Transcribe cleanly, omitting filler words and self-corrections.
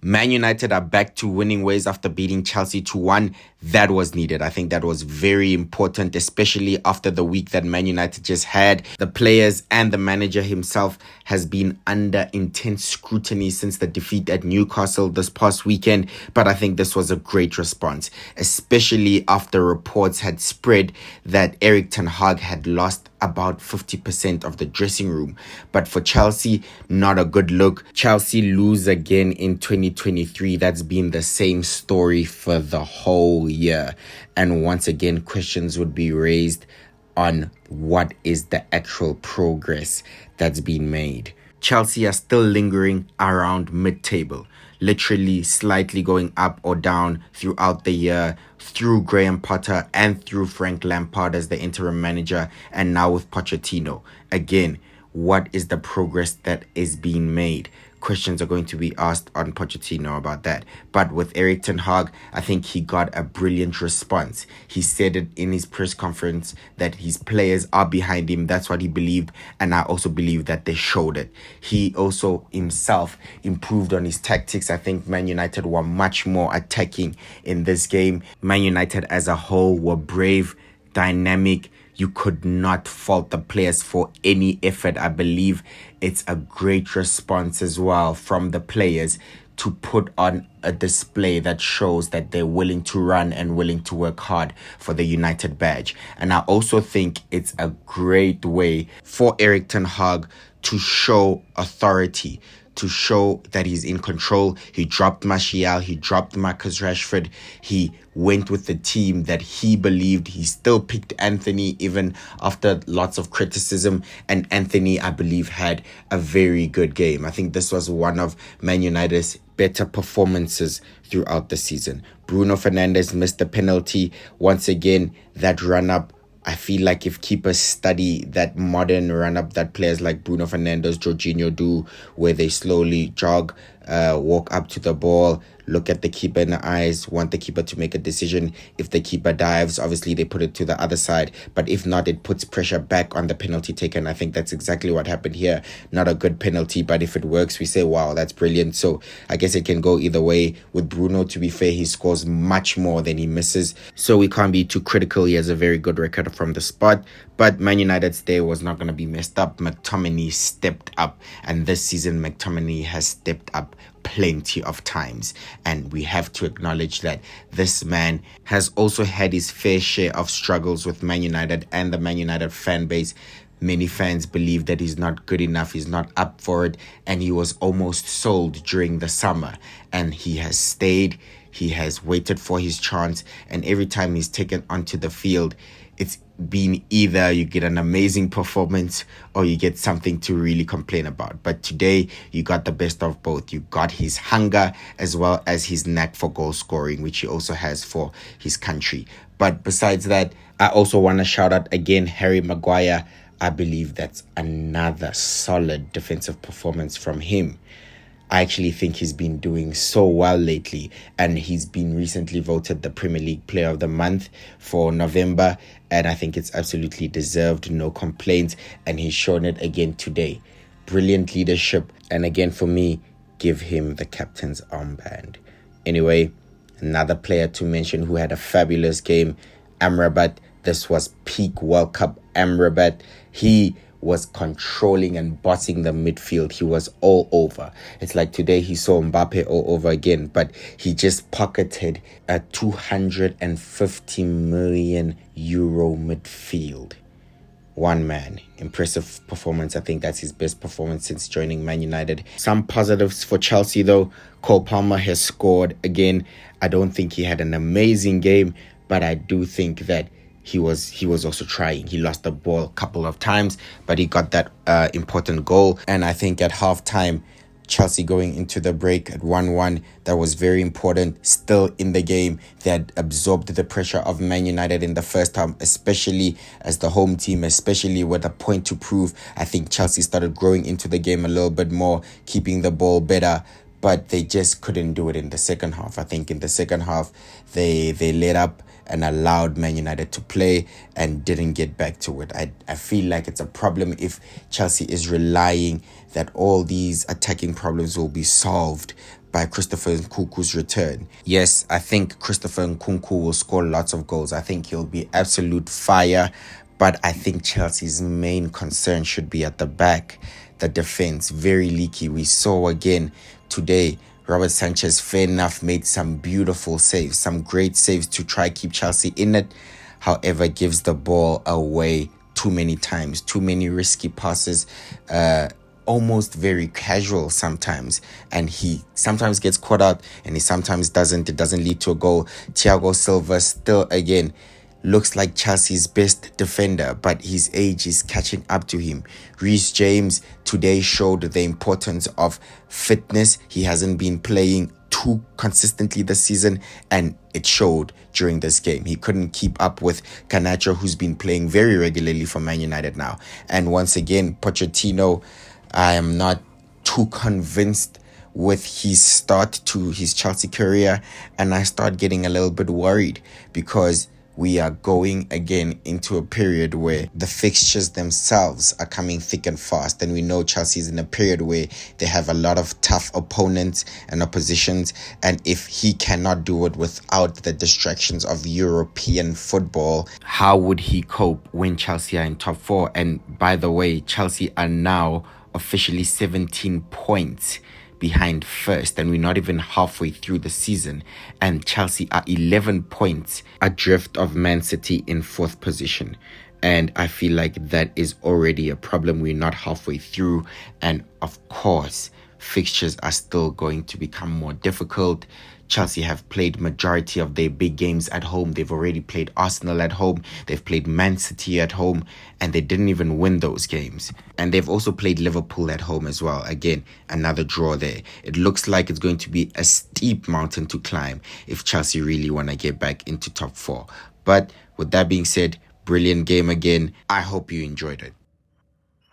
Man United are back to winning ways after beating Chelsea 2-1. That was needed. I think that was very important, especially after the week that Man United just had. The players and the manager himself has been under intense scrutiny since the defeat at Newcastle this past weekend. But I think this was a great response, especially after reports had spread that Ten Hag had lost about 50% of the dressing room. But for Chelsea, not a good look. Chelsea lose again in 2023. That's been the same story for the whole year. And once again, questions would be raised on what is the actual progress that's been made. Chelsea are still lingering around mid-table, literally slightly going up or down throughout the year, through Graham Potter and through Frank Lampard as the interim manager, and now with Pochettino. Again, what is the progress that is being made? Questions are going to be asked on Pochettino about that. But with Ten Hag, I think he got a brilliant response. He said it in his press conference that his players are behind him. That's what he believed. And I also believe that they showed it. He also himself improved on his tactics. I think Man United were much more attacking in this game. Man United as a whole were brave, dynamic. You could not fault the players for any effort. I believe it's a great response as well from the players to put on a display that shows that they're willing to run and willing to work hard for the United badge. And I also think it's a great way for Ten Hag to show authority, to show that he's in control. He dropped Martial, he dropped Marcus Rashford, he went with the team that he believed. He still picked Anthony even after lots of criticism, and Anthony, I believe, had a very good game. I think this was one of Man United's better performances throughout the season. Bruno Fernandez missed the penalty. Once again, that run-up, I feel like if keepers study that modern run-up that players like Bruno Fernandes, Jorginho do, where they slowly jog, walk up to the ball, look at the keeper in the eyes, want the keeper to make a decision. If the keeper dives, obviously they put it to the other side. But if not, it puts pressure back on the penalty taker. And I think that's exactly what happened here. Not a good penalty, but if it works, we say, wow, that's brilliant. So I guess it can go either way. With Bruno, to be fair, he scores much more than he misses. So we can't be too critical. He has a very good record from the spot. But Man United's day was not going to be messed up. McTominay stepped up. And this season, McTominay has stepped up plenty of times, and we have to acknowledge that this man has also had his fair share of struggles with Man United and the Man United fan base. Many fans believe that he's not good enough, he's not up for it, and he was almost sold during the summer, and he has stayed, he has waited for his chance, and every time he's taken onto the field, it's been either you get an amazing performance or you get something to really complain about. But today, you got the best of both. You got his hunger as well as his knack for goal scoring, which he also has for his country. But besides that, I also want to shout out again Harry Maguire. I believe that's another solid defensive performance from him. I actually think he's been doing so well lately, and he's been recently voted the Premier League Player of the Month for November, and I think it's absolutely deserved, no complaints, and he's shown it again today. Brilliant leadership, and again for me, give him the captain's armband. Anyway, another player to mention who had a fabulous game, Amrabat. This was peak World Cup Amrabat. He was controlling and bossing the midfield. He was all over. It's like today he saw Mbappe all over again, but he just pocketed a 250 million euro midfield. One man. Impressive performance. I think that's his best performance since joining Man United. Some positives for Chelsea though. Cole Palmer has scored again. I don't think he had an amazing game, but I do think that he was also trying. He lost the ball a couple of times, but he got that important goal. And I think at halftime, Chelsea going into the break at 1-1, that was very important. Still in the game, they had absorbed the pressure of Man United in the first half, especially as the home team, especially with a point to prove. I think Chelsea started growing into the game a little bit more, keeping the ball better, but they just couldn't do it in the second half. I think in the second half, they let up and allowed Man United to play and didn't get back to it. I feel like it's a problem if Chelsea is relying that all these attacking problems will be solved by Christopher Nkunku's return. Yes, I think Christopher Nkunku will score lots of goals. I think he'll be absolute fire, but I think Chelsea's main concern should be at the back. The defense, very leaky. We saw again today, Robert Sanchez, fair enough, made some beautiful saves, some great saves to try keep Chelsea in it. However, gives the ball away too many times, too many risky passes, almost very casual sometimes, and he sometimes gets caught out and he sometimes doesn't. It doesn't lead to a goal. Thiago Silva still again looks like Chelsea's best defender, but his age is catching up to him. Reece James today showed the importance of fitness. He hasn't been playing too consistently this season, and it showed during this game. He couldn't keep up with Garnacho, who's been playing very regularly for Man United now. And once again, Pochettino, I am not too convinced with his start to his Chelsea career, and I start getting a little bit worried because we are going again into a period where the fixtures themselves are coming thick and fast, and we know Chelsea is in a period where they have a lot of tough opponents and oppositions, and if he cannot do it without the distractions of European football, how would he cope when Chelsea are in top four? And by the way, Chelsea are now officially 17 points behind first, and we're not even halfway through the season, and Chelsea are 11 points adrift of Man City in fourth position. And I feel like that is already a problem. We're not halfway through, and of course fixtures are still going to become more difficult. Chelsea have played majority of their big games at home. They've already played Arsenal at home. They've played Man City at home, and they didn't even win those games. And they've also played Liverpool at home as well. Again, another draw there. It looks like it's going to be a steep mountain to climb if Chelsea really want to get back into top four. But with that being said, brilliant game again. I hope you enjoyed it.